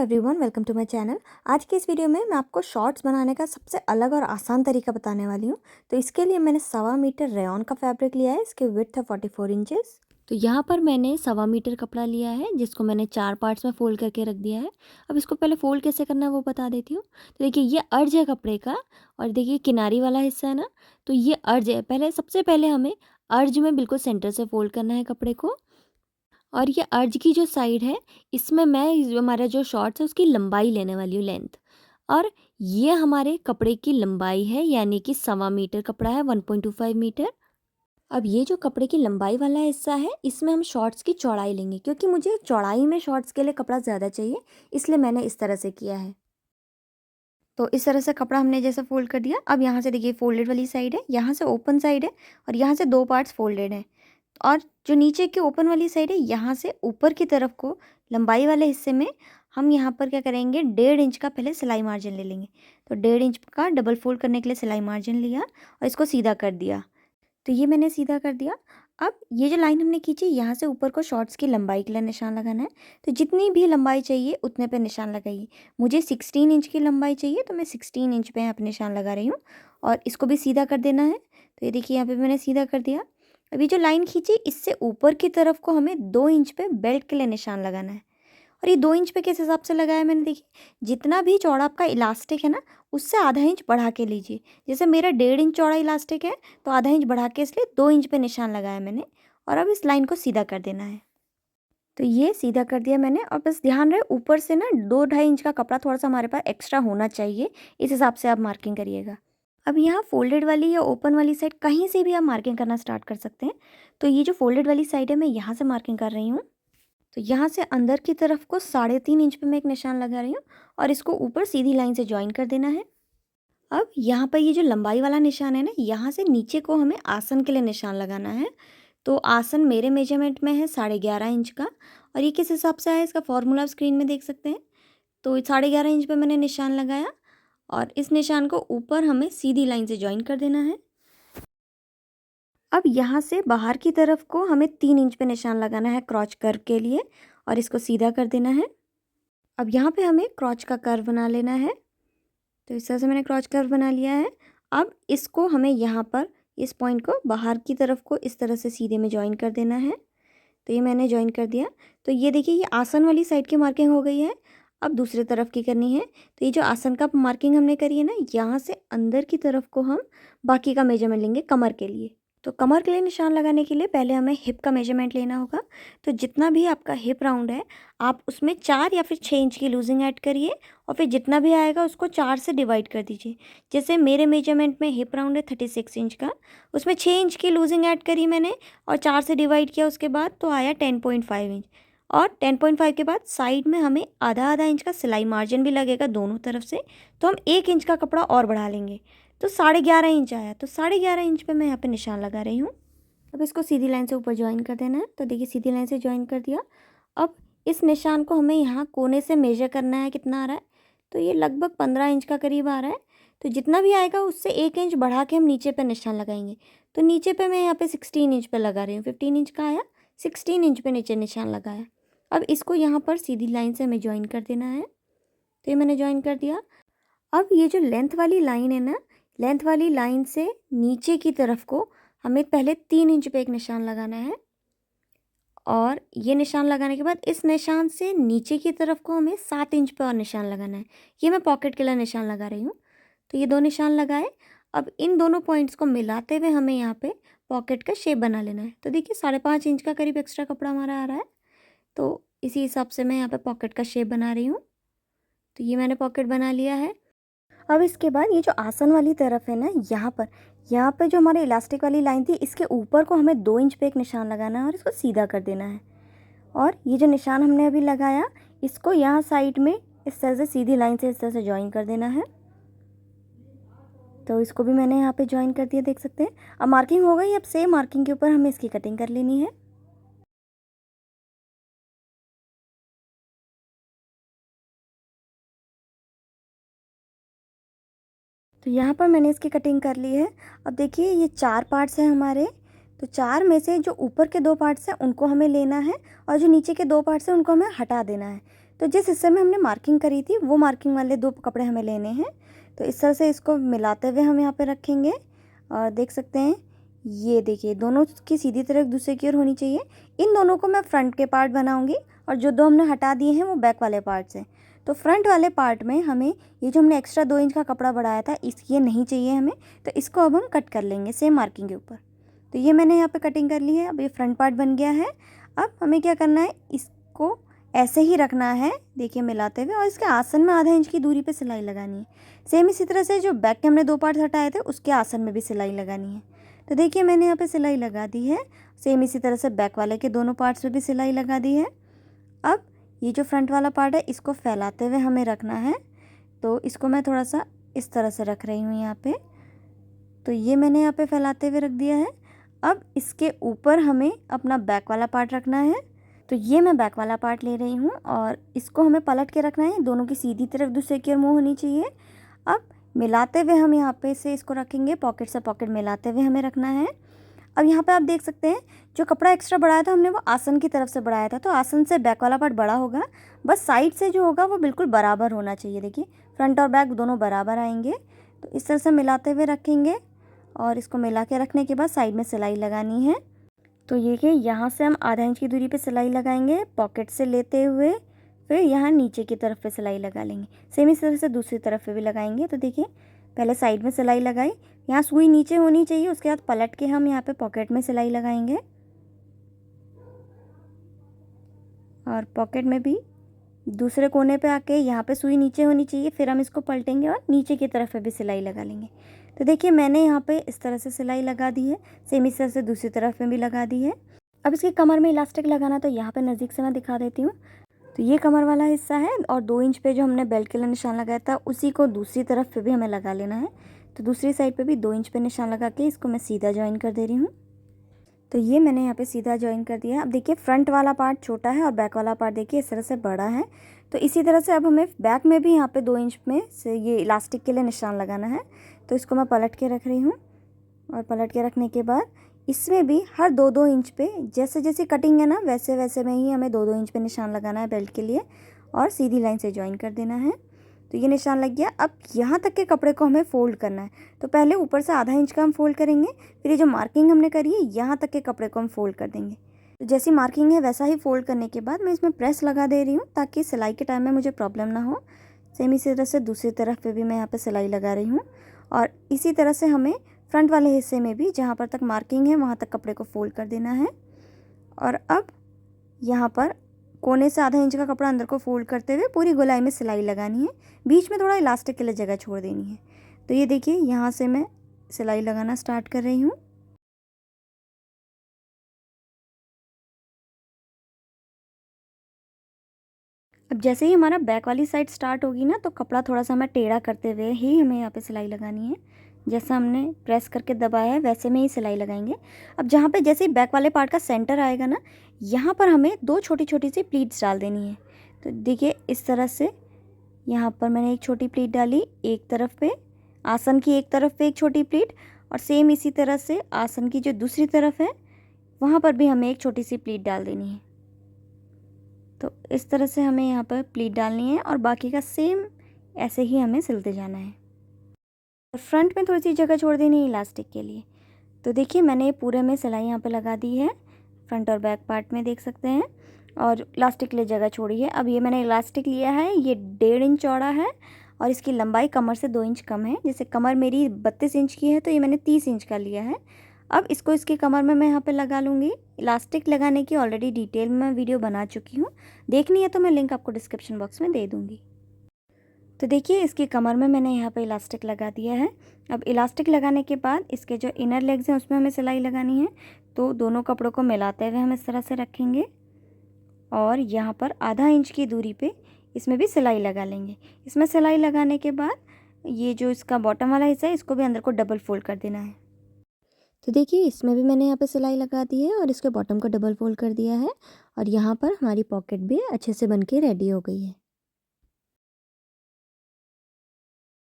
Everyone, welcome to my channel. आज के इस वीडियो में मैं आपको शॉर्ट्स बनाने का सबसे अलग और आसान तरीका बताने वाली हूँ। तो इसके लिए मैंने 1.25 मीटर रेयॉन का फैब्रिक लिया है। इसकी विड्थ है 44 इंचेस। तो यहाँ पर मैंने 1.25 मीटर कपड़ा लिया है, जिसको मैंने 4 पार्ट्स में फ़ोल्ड करके रख दिया है। अब इसको पहले फ़ोल्ड कैसे करना है वो बता देती हूँ। तो देखिए, ये अर्ज है कपड़े का और देखिए किनारी वाला हिस्सा है ना, तो ये अर्ज है। सबसे पहले हमें अर्ज में बिल्कुल सेंटर से फ़ोल्ड करना है कपड़े को। और ये अर्ज की जो साइड है, इसमें मैं हमारा जो शॉर्ट्स है उसकी लंबाई लेने वाली हूँ, लेंथ। और ये हमारे कपड़े की लंबाई है, यानी कि 1.25 मीटर कपड़ा है, 1.25 मीटर। अब ये जो कपड़े की लंबाई वाला हिस्सा है, इसमें हम शॉर्ट्स की चौड़ाई लेंगे, क्योंकि मुझे चौड़ाई में शॉर्ट्स के लिए कपड़ा ज़्यादा चाहिए, इसलिए मैंने इस तरह से किया है। तो इस तरह से कपड़ा हमने जैसे फोल्ड कर दिया। अब यहाँ से देखिए, फोल्डेड वाली साइड है, यहाँ से ओपन साइड है और यहाँ से 2 पार्ट्स फोल्डेड हैं। और जो नीचे की ओपन वाली साइड है, यहाँ से ऊपर की तरफ को लंबाई वाले हिस्से में हम यहाँ पर क्या करेंगे, 1.5 इंच का पहले सिलाई मार्जिन ले लेंगे। तो 1.5 इंच का डबल फोल्ड करने के लिए सिलाई मार्जिन लिया और इसको सीधा कर दिया। तो ये मैंने सीधा कर दिया। अब ये जो लाइन हमने खींची, यहाँ से ऊपर को शॉर्ट्स की लंबाई के लिए निशान लगाना है। तो जितनी भी लंबाई चाहिए उतने पे निशान लगाइए। मुझे 16 इंच की लंबाई चाहिए, तो मैं 16 इंच पे यहाँ पे निशान लगा रही हूँ और इसको भी सीधा कर देना है। तो ये देखिए, यहाँ पे मैंने सीधा कर दिया। अभी जो लाइन खींची, इससे ऊपर की तरफ को हमें 2 इंच पे बेल्ट के लिए निशान लगाना है। और ये 2 इंच पे किस हिसाब से लगाया मैंने, देखिए, जितना भी चौड़ा आपका इलास्टिक है ना, उससे आधा इंच बढ़ा के लीजिए। जैसे मेरा 1.5 इंच चौड़ा इलास्टिक है, तो आधा इंच बढ़ा के इसलिए 2 इंच पे निशान लगाया मैंने। और अब इस लाइन को सीधा कर देना है। तो ये सीधा कर दिया मैंने। और बस ध्यान रहे, ऊपर से ना 2-2.5 इंच का कपड़ा थोड़ा सा हमारे पास एक्स्ट्रा होना चाहिए, इस हिसाब से आप मार्किंग करिएगा। अब यहाँ फोल्डेड वाली या ओपन वाली साइड कहीं से भी आप मार्किंग करना स्टार्ट कर सकते हैं। तो ये जो फोल्डेड वाली साइड है, मैं यहाँ से मार्किंग कर रही हूँ। तो यहाँ से अंदर की तरफ को 3.5 इंच पे मैं एक निशान लगा रही हूँ और इसको ऊपर सीधी लाइन से ज्वाइन कर देना है। अब यहाँ पर ये जो लंबाई वाला निशान है ना, यहाँ से नीचे को हमें आसन के लिए निशान लगाना है। तो आसन मेरे मेजरमेंट में है 11.5 इंच का। और ये किस हिसाब से आया, इसका फॉर्मूला आप स्क्रीन में देख सकते हैं। तो 11.5 इंच पे मैंने निशान लगाया और इस निशान को ऊपर हमें सीधी लाइन से ज्वाइन कर देना है। अब यहाँ से बाहर की तरफ को हमें 3 इंच पे निशान लगाना है क्रॉच कर्व के लिए और इसको सीधा कर देना है। अब यहाँ पे हमें क्रॉच का कर्व बना लेना है। तो इस तरह से मैंने क्रॉच कर्व बना लिया है। अब इसको हमें यहाँ पर इस पॉइंट को बाहर की तरफ को इस तरह से सीधे में ज्वाइन कर देना है। तो ये मैंने ज्वाइन कर दिया। तो ये देखिए, ये आसन वाली साइड की मार्किंग हो गई है। अब दूसरे तरफ की करनी है। तो ये जो आसन का मार्किंग हमने करी है ना, यहाँ से अंदर की तरफ को हम बाकी का मेजरमेंट लेंगे कमर के लिए। तो कमर के लिए निशान लगाने के लिए पहले हमें हिप का मेजरमेंट लेना होगा। तो जितना भी आपका हिप राउंड है, आप उसमें 4 या फिर 6 इंच की लूजिंग ऐड करिए और फिर जितना भी आएगा उसको 4 से डिवाइड कर दीजिए। जैसे मेरे मेजरमेंट में हिप राउंड है 36 इंच का, उसमें 6 इंच की लूजिंग ऐड करी मैंने और 4 से डिवाइड किया उसके बाद, तो आया 10.5 इंच। और 10.5 के बाद साइड में हमें आधा आधा इंच का सिलाई मार्जिन भी लगेगा दोनों तरफ से। तो हम 1 इंच का कपड़ा और बढ़ा लेंगे, तो 11.5 इंच आया। तो 11.5 इंच पे मैं यहाँ पे निशान लगा रही हूँ। अब इसको सीधी लाइन से ऊपर ज्वाइन कर देना है। तो देखिए, सीधी लाइन से ज्वाइन कर दिया। अब इस निशान को हमें यहाँ कोने से मेजर करना है, कितना आ रहा है। तो ये लगभग 15 इंच का करीब आ रहा है। तो जितना भी आएगा उससे 1 इंच बढ़ा के हम नीचे पे निशान लगाएंगे। तो नीचे पे मैं यहाँ पे 16 इंच पे लगा रही हूँ। 15 इंच का आया, 16 इंच पे नीचे निशान लगाया। अब इसको यहाँ पर सीधी लाइन से हमें ज्वाइन कर देना है। तो ये मैंने ज्वाइन कर दिया। अब ये जो लेंथ वाली लाइन है ना, लेंथ वाली लाइन से नीचे की तरफ को हमें पहले 3 इंच पे एक निशान लगाना है। और ये निशान लगाने के बाद इस निशान से नीचे की तरफ को हमें 7 इंच पे और निशान लगाना है। ये मैं पॉकेट के लिए निशान लगा रही हूँ। तो ये 2 निशान लगाए। अब इन दोनों पॉइंट्स को मिलाते हुए हमें यहाँ पे पॉकेट का शेप बना लेना है। तो देखिए, 5.5 इंच का करीब एक्स्ट्रा कपड़ा हमारा आ रहा है। तो इसी हिसाब से मैं यहाँ पे पॉकेट का शेप बना रही हूँ। तो ये मैंने पॉकेट बना लिया है। अब इसके बाद ये जो आसन वाली तरफ है ना, यहाँ पर जो हमारे इलास्टिक वाली लाइन थी, इसके ऊपर को हमें 2 इंच पे एक निशान लगाना है और इसको सीधा कर देना है। और ये जो निशान हमने अभी लगाया, इसको यहाँ साइड में इस तरह से सीधी लाइन से इस तरह से ज्वाइन कर देना है। तो इसको भी मैंने यहाँ पे ज्वाइन कर दिया, देख सकते हैं। अब मार्किंग हो गई। अब सेम मार्किंग के ऊपर हमें इसकी कटिंग कर लेनी है। तो यहाँ पर मैंने इसकी कटिंग कर ली है। अब देखिए, ये 4 पार्ट्स हैं हमारे। तो 4 में से जो ऊपर के 2 पार्ट्स हैं उनको हमें लेना है और जो नीचे के 2 पार्ट्स हैं उनको हमें हटा देना है। तो जिस हिस्से में हमने मार्किंग करी थी वो मार्किंग वाले 2 कपड़े हमें लेने हैं। तो इस तरह से इसको मिलाते हुए हम यहाँ पे रखेंगे और देख सकते हैं ये देखिए दोनों की सीधी तरफ दूसरे की ओर होनी चाहिए। इन दोनों को मैं फ्रंट के पार्ट बनाऊंगी और जो 2 हमने हटा दिए हैं वो बैक वाले पार्ट से। तो फ्रंट वाले पार्ट में हमें ये जो हमने एक्स्ट्रा 2 इंच का कपड़ा बढ़ाया था ये नहीं चाहिए हमें, तो इसको अब हम कट कर लेंगे सेम मार्किंग के ऊपर। तो ये मैंने यहाँ पे कटिंग कर ली है। अब ये फ्रंट पार्ट बन गया है। अब हमें क्या करना है, इसको ऐसे ही रखना है देखिए मिलाते हुए, और इसके आसन में आधा इंच की दूरी पे सिलाई लगानी है। सेम इसी तरह से जो बैक के हमने 2 पार्ट्स हटाए थे उसके आसन में भी सिलाई लगानी है। तो देखिए मैंने यहाँ पे सिलाई लगा दी है। सेम इसी तरह से बैक वाले के दोनों पार्ट्स पे भी सिलाई लगा दी है। अब ये जो फ्रंट वाला पार्ट है इसको फैलाते हुए हमें रखना है। तो इसको मैं थोड़ा सा इस तरह से रख रही हूँ यहाँ पे। तो ये मैंने यहाँ पे फैलाते हुए रख दिया है। अब इसके ऊपर हमें अपना बैक वाला पार्ट रखना है। तो ये मैं बैक वाला पार्ट ले रही हूँ और इसको हमें पलट के रखना है। दोनों की सीधी तरफ दूसरे की ओर मुँह होनी चाहिए। अब मिलाते हुए हम यहाँ पे से इसको रखेंगे, पॉकेट से पॉकेट मिलाते हुए हमें रखना है। अब यहाँ पे आप देख सकते हैं जो कपड़ा एक्स्ट्रा बढ़ाया था हमने वो आसन की तरफ से बढ़ाया था, तो आसन से बैक वाला पार्ट बड़ा होगा, बस साइड से जो होगा वो बिल्कुल बराबर होना चाहिए। देखिए फ्रंट और बैक दोनों बराबर आएंगे। तो इस तरह से मिलाते हुए रखेंगे और इसको मिला के रखने के बाद साइड में सिलाई लगानी है। तो ये कि यहाँ से हम आधा इंच की दूरी पे सिलाई लगाएंगे पॉकेट से लेते हुए, फिर यहाँ नीचे की तरफ पे सिलाई लगा लेंगे। सेम इस तरह से दूसरी तरफ पे भी लगाएंगे। तो देखिए पहले साइड में सिलाई लगाई, यहाँ सुई नीचे होनी चाहिए, उसके बाद पलट के हम यहाँ पे पॉकेट में सिलाई लगाएंगे और पॉकेट में भी दूसरे कोने पे आके यहाँ पे सुई नीचे होनी चाहिए, फिर हम इसको पलटेंगे और नीचे की तरफ पे भी सिलाई लगा लेंगे। तो देखिए मैंने यहाँ पे इस तरह से सिलाई लगा दी है। सेम इस तरह से दूसरी तरफ में भी लगा दी है। अब इसकी कमर में इलास्टिक लगाना, तो यहाँ पे नज़दीक से मैं दिखा देती हूँ। तो ये कमर वाला हिस्सा है और 2 इंच पे जो हमने बेल्ट के लिए निशान लगाया था उसी को दूसरी तरफ पे भी हमें लगा लेना है। तो दूसरी साइड पे भी 2 इंच पे निशान लगा के इसको मैं सीधा ज्वाइन कर दे रही हूँ। तो ये मैंने यहाँ पे सीधा ज्वाइन कर दिया है। अब देखिए फ्रंट वाला पार्ट छोटा है और बैक वाला पार्ट देखिए इस तरह से बड़ा है। तो इसी तरह से अब हमें बैक में भी यहाँ पे 2 इंच में से ये इलास्टिक के लिए निशान लगाना है। तो इसको मैं पलट के रख रही हूँ और पलट के रखने के बाद इसमें भी हर 2-2 इंच पे जैसे जैसी कटिंग है ना वैसे वैसे में ही हमें 2-2 इंच पे निशान लगाना है बेल्ट के लिए और सीधी लाइन से ज्वाइन कर देना है। तो ये निशान लग गया। अब यहाँ तक के कपड़े को हमें फ़ोल्ड करना है। तो पहले ऊपर से आधा इंच का हम फ़ोल्ड करेंगे, फिर ये जो मार्किंग हमने करी है यहाँ तक के कपड़े को हम फ़ोल्ड कर देंगे। तो जैसी मार्किंग है वैसा ही फ़ोल्ड करने के बाद मैं इसमें प्रेस लगा दे रही हूँ ताकि सिलाई के टाइम में मुझे प्रॉब्लम ना हो। सेम इसी तरह से दूसरी तरफ पे भी मैं यहाँ पे सिलाई लगा रही हूँ और इसी तरह से हमें फ्रंट वाले हिस्से में भी जहाँ पर तक मार्किंग है वहाँ तक कपड़े को फ़ोल्ड कर देना है। और अब यहाँ पर कोने से आधा इंच का कपड़ा अंदर को फोल्ड करते हुए पूरी गोलाई में सिलाई लगानी है। बीच में थोड़ा इलास्टिक के लिए जगह छोड़ देनी है। तो ये देखिए यहाँ से मैं सिलाई लगाना स्टार्ट कर रही हूँ। अब जैसे ही हमारा बैक वाली साइड स्टार्ट होगी ना तो कपड़ा थोड़ा सा हमें टेढ़ा करते हुए ही हमें यहाँ पे सिलाई लगानी है। जैसा हमने प्रेस करके दबाया है वैसे में ही सिलाई लगाएंगे। अब जहाँ पे जैसे ही बैक वाले पार्ट का सेंटर आएगा ना यहाँ पर हमें 2 छोटी छोटी सी प्लीट्स डाल देनी है। तो देखिए इस तरह से यहाँ पर मैंने एक छोटी प्लीट डाली एक तरफ पे, आसन की एक तरफ पे एक छोटी प्लीट, और सेम इसी तरह से आसन की जो दूसरी तरफ है वहाँ पर भी हमें एक छोटी सी प्लीट डाल देनी है। तो इस तरह से हमें यहाँ पर प्लीट डालनी है और बाकी का सेम ऐसे ही हमें सिलते जाना है। और फ्रंट में थोड़ी सी जगह छोड़ देनी है इलास्टिक के लिए। तो देखिए मैंने पूरे में सिलाई यहाँ पे लगा दी है, फ्रंट और बैक पार्ट में देख सकते हैं, और इलास्टिक के लिए जगह छोड़ी है। अब ये मैंने इलास्टिक लिया है, ये 1.5 इंच चौड़ा है और इसकी लंबाई कमर से 2 इंच कम है। जैसे कमर मेरी 32 इंच की है तो ये मैंने 30 इंच का लिया है। अब इसको इसकी कमर में मैं यहाँ पे लगा लूँगी। इलास्टिक लगाने की ऑलरेडी डिटेल में मैं वीडियो बना चुकी हूँ, देखनी है तो मैं लिंक आपको डिस्क्रिप्शन बॉक्स में दे दूँगी। तो देखिए इसकी कमर में मैंने यहाँ पे इलास्टिक लगा दिया है। अब इलास्टिक लगाने के बाद इसके जो इनर लेग्स हैं उसमें हमें सिलाई लगानी है। तो दोनों कपड़ों को मिलाते हुए हम इस तरह से रखेंगे और यहाँ पर आधा इंच की दूरी पे इसमें भी सिलाई लगा लेंगे। इसमें सिलाई लगाने के बाद ये जो इसका बॉटम वाला हिस्सा है इसको भी अंदर को डबल फोल्ड कर देना है। तो देखिए इसमें भी मैंने यहाँ पे सिलाई लगा दी है और इसके बॉटम को डबल फोल्ड कर दिया है और यहाँ पर हमारी पॉकेट भी अच्छे से बन के रेडी हो गई है।